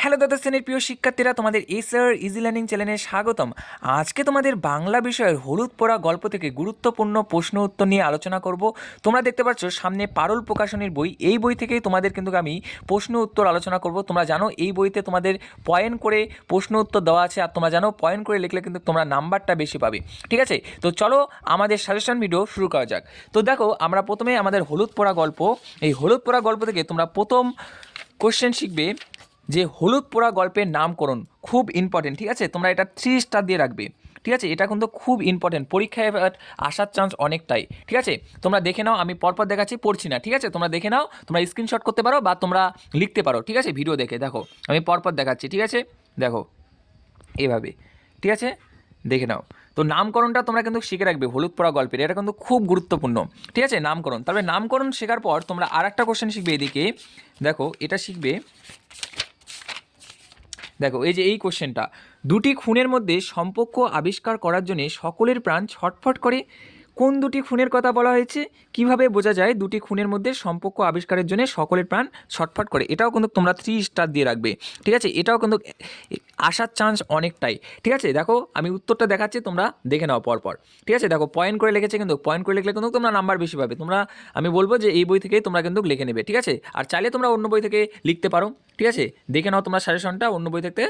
Hello দ্বাদশ শ্রেণীর প্রিয় শিক্ষার্থীরা, তোমাদের স্যার ইজি লার্নিং চ্যানেলে স্বাগতম। আজকে তোমাদের বাংলা বিষয়ের হলুদ পোড়া গল্প থেকে গুরুত্বপূর্ণ প্রশ্ন উত্তর নিয়ে আলোচনা করব। তোমরা দেখতে পাচ্ছ সামনে পারুল প্রকাশনীর বই, এই বই থেকেই তোমাদের কিন্তু আমি প্রশ্ন উত্তর আলোচনা করব। তোমরা জানো এই বইতে তোমাদের পয়েন্ট করে প্রশ্ন উত্তর দেওয়া আছে, আর তোমরা জানো পয়েন্ট করে লিখলে কিন্তু তোমরা নাম্বারটা বেশি পাবে। ঠিক আছে, তো চলো আমাদের সাজেশন ভিডিও শুরু করা যাক। তো দেখো, আমরা প্রথমে আমাদের হলুদ পোড়া গল্প, এই হলুদ পোড়া গল্প থেকে তোমরা প্রথম কোশ্চেন শিখবে যে হলুদ পোড়া গল্পের নামকরণ, খুব ইম্পর্টেন্ট। ঠিক আছে, তোমরা এটা 3 স্টার দিয়ে রাখবে। ঠিক আছে, এটা কিন্তু খুব ইম্পর্টেন্ট, পরীক্ষায় আসার চান্স অনেকটাই। ঠিক আছে, তোমরা দেখে নাও, আমি পরপর দেখাচ্ছি, পড়ছি না। ঠিক আছে, তোমরা দেখে নাও, তোমরা স্ক্রিনশট করতে পারো বা তোমরা লিখতে পারো। ঠিক আছে, ভিডিও দেখে দেখো, আমি পরপর দেখাচ্ছি। ঠিক আছে, দেখো এভাবে। ঠিক আছে, দেখে নাও। তো নামকরণটা তোমরা কিন্তু শিখে রাখবে হলুদ পোড়া গল্পের, এটা কিন্তু খুব গুরুত্বপূর্ণ। ঠিক আছে, নামকরণ। তবে নামকরণ শেখার পর তোমরা আর একটা কোশ্চেন শিখবে এদিকে। দেখো এটা শিখবে, দেখো এই যে এই কোশ্চেনটা, দুটি খুনের মধ্যে সম্পর্ক আবিষ্কার করার জন্য সকলের প্রাণ ছটফট করে। কোন দুটি খুনের কথা বলা হয়েছে, কিভাবে বোঝা যায় দুটি খুনের মধ্যে সম্পর্ক আবিষ্কারের জন্য সকলের প্রাণ ছটফট করে? এটাও কিন্তু তোমরা 3 স্টার দিয়ে রাখবে। ঠিক আছে, এটাও কিন্তু আসার চান্স অনেকটাই। ঠিক আছে, দেখো আমি উত্তরটা দেখাচ্ছি, তোমরা দেখে নাও পরপর। ঠিক আছে, দেখো পয়েন্ট করে লিখেছে, কিন্তু পয়েন্ট করে লিখলে কিন্তু তোমরা নাম্বার বেশি পাবে। তোমরা, আমি বলবো যে এই বই থেকেই তোমরা কিন্তু লিখে নেবে। ঠিক আছে, আর চাইলে তোমরা অন্য বই থেকে লিখতে পারো। ঠিক আছে, দেখে নাও তোমরা সাজেশনটা, অন্য বই থেকে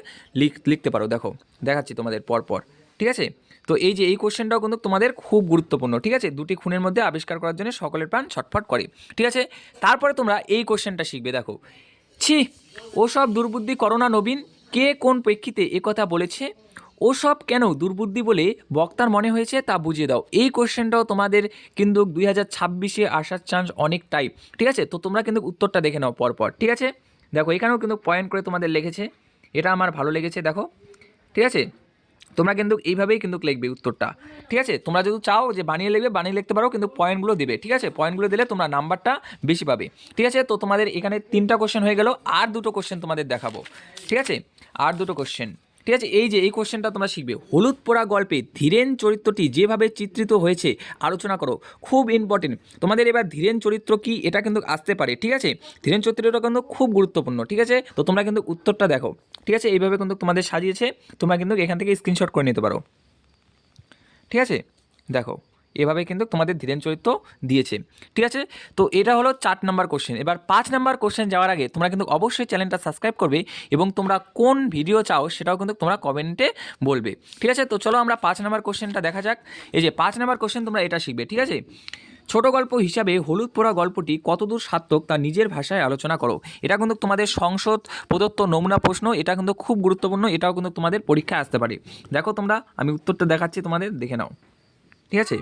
লিখতে পারো। দেখো দেখাচ্ছি তোমাদের পরপর। ঠিক আছে, তো এই যে এই কোশ্চেনটাও কিন্তু তোমাদের খুব গুরুত্বপূর্ণ। ঠিক আছে, দুটি খুনের মধ্যে আবিষ্কার করার জন্য সকলের প্রাণ ছটফট করে। ঠিক আছে, তারপরে তোমরা এই কোশ্চেনটা শিখবে। দেখো, ছি ওসব দুর্বুদ্ধি করো না নবীন, কে কোন প্রেক্ষিতে একথা বলেছে? ওসব কেন দুর্বুদ্ধি বলে বক্তার মনে হয়েছে তা বুঝিয়ে দাও। এই কোশ্চেনটাও তোমাদের কিন্তু 2026-এ আসার চান্স অনেকটাই। ঠিক আছে, তো তোমরা কিন্তু উত্তরটা দেখে নাও পরপর। ঠিক আছে, দেখো এখানেও কিন্তু পয়েন্ট করে তোমাদের লিখেছে, এটা আমার ভালো লেগেছে। দেখো ঠিক আছে, তোমরা কিন্তু এইভাবেই কিন্তু লিখবে উত্তরটা। ঠিক আছে, তোমরা যদি চাও যে বানিয়ে লিখবে, বানিয়ে লিখতে পারো, কিন্তু পয়েন্টগুলো দেবে। ঠিক আছে, পয়েন্টগুলো দিলে তোমরা নাম্বারটা বেশি পাবে। ঠিক আছে, তো তোমাদের এখানে 3টা কোশ্চেন হয়ে গেল, আর 2টো কোশ্চেন তোমাদের দেখাবো। ঠিক আছে, আর 2টো কোশ্চেন। ঠিক আছে, এই যে এই কোশ্চেনটা তোমরা শিখবে, হলুদ পোড়া গল্পে ধীরেন চরিত্রটি যেভাবে চিত্রিত হয়েছে আলোচনা করো। খুব ইম্পর্টেন্ট, তোমাদের এবার ধীরেন চরিত্র কি এটা কিন্তু আসতে পারে। ঠিক আছে, ধীরেন চরিত্রটা কিন্তু খুব গুরুত্বপূর্ণ। ঠিক আছে, তো তোমরা কিন্তু উত্তরটা দেখো। ঠিক আছে, এইভাবে কিন্তু তোমাদের সাজিয়েছে, তোমরা কিন্তু এখান থেকে স্ক্রিনশট করে নিতে পারো। ঠিক আছে, দেখো এভাবে কিন্তু তোমাদের ধীরেন চরিত্র দিয়েছে। ঠিক আছে, তো এটা হলো 4 নাম্বার কোশ্চেন। এবার 5 নাম্বার কোশ্চেন যাওয়ার আগে তোমরা কিন্তু অবশ্যই চ্যানেলটা সাবস্ক্রাইব করবে, এবং তোমরা কোন ভিডিও চাও সেটাও কিন্তু তোমরা কমেন্টে বলবে। ঠিক আছে, তো চলো আমরা 5 নাম্বার কোশ্চেনটা দেখা যাক। এই যে 5 নাম্বার কোশ্চেন, তোমরা এটা শিখবে। ঠিক আছে, ছোট গল্প হিসাবে হলুদ পোড়া গল্পটি কতদূর সার্থক তা নিজের ভাষায় আলোচনা করো। এটা কিন্তু তোমাদের সংসদ প্রদত্ত নমুনা প্রশ্ন, এটা কিন্তু খুব গুরুত্বপূর্ণ, এটাও কিন্তু তোমাদের পরীক্ষায় আসতে পারে। দেখো তোমরা, আমি উত্তরটা দেখাচ্ছি, তোমাদের দেখে নাও। ঠিক আছে,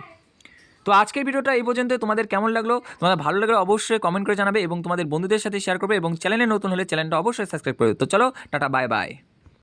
তো আজকের ভিডিওটা এই পর্যন্ত। তোমাদের কেমন লাগলো? তোমাদের ভালো লাগলে অবশ্যই কমেন্ট করে জানাবে, এবং তোমাদের বন্ধুদের সাথে শেয়ার করবে, এবং চ্যানেলে নতুন হলে চ্যানেলটা অবশ্যই সাবস্ক্রাইব করবে। তো চলো টাটা, বাই বাই।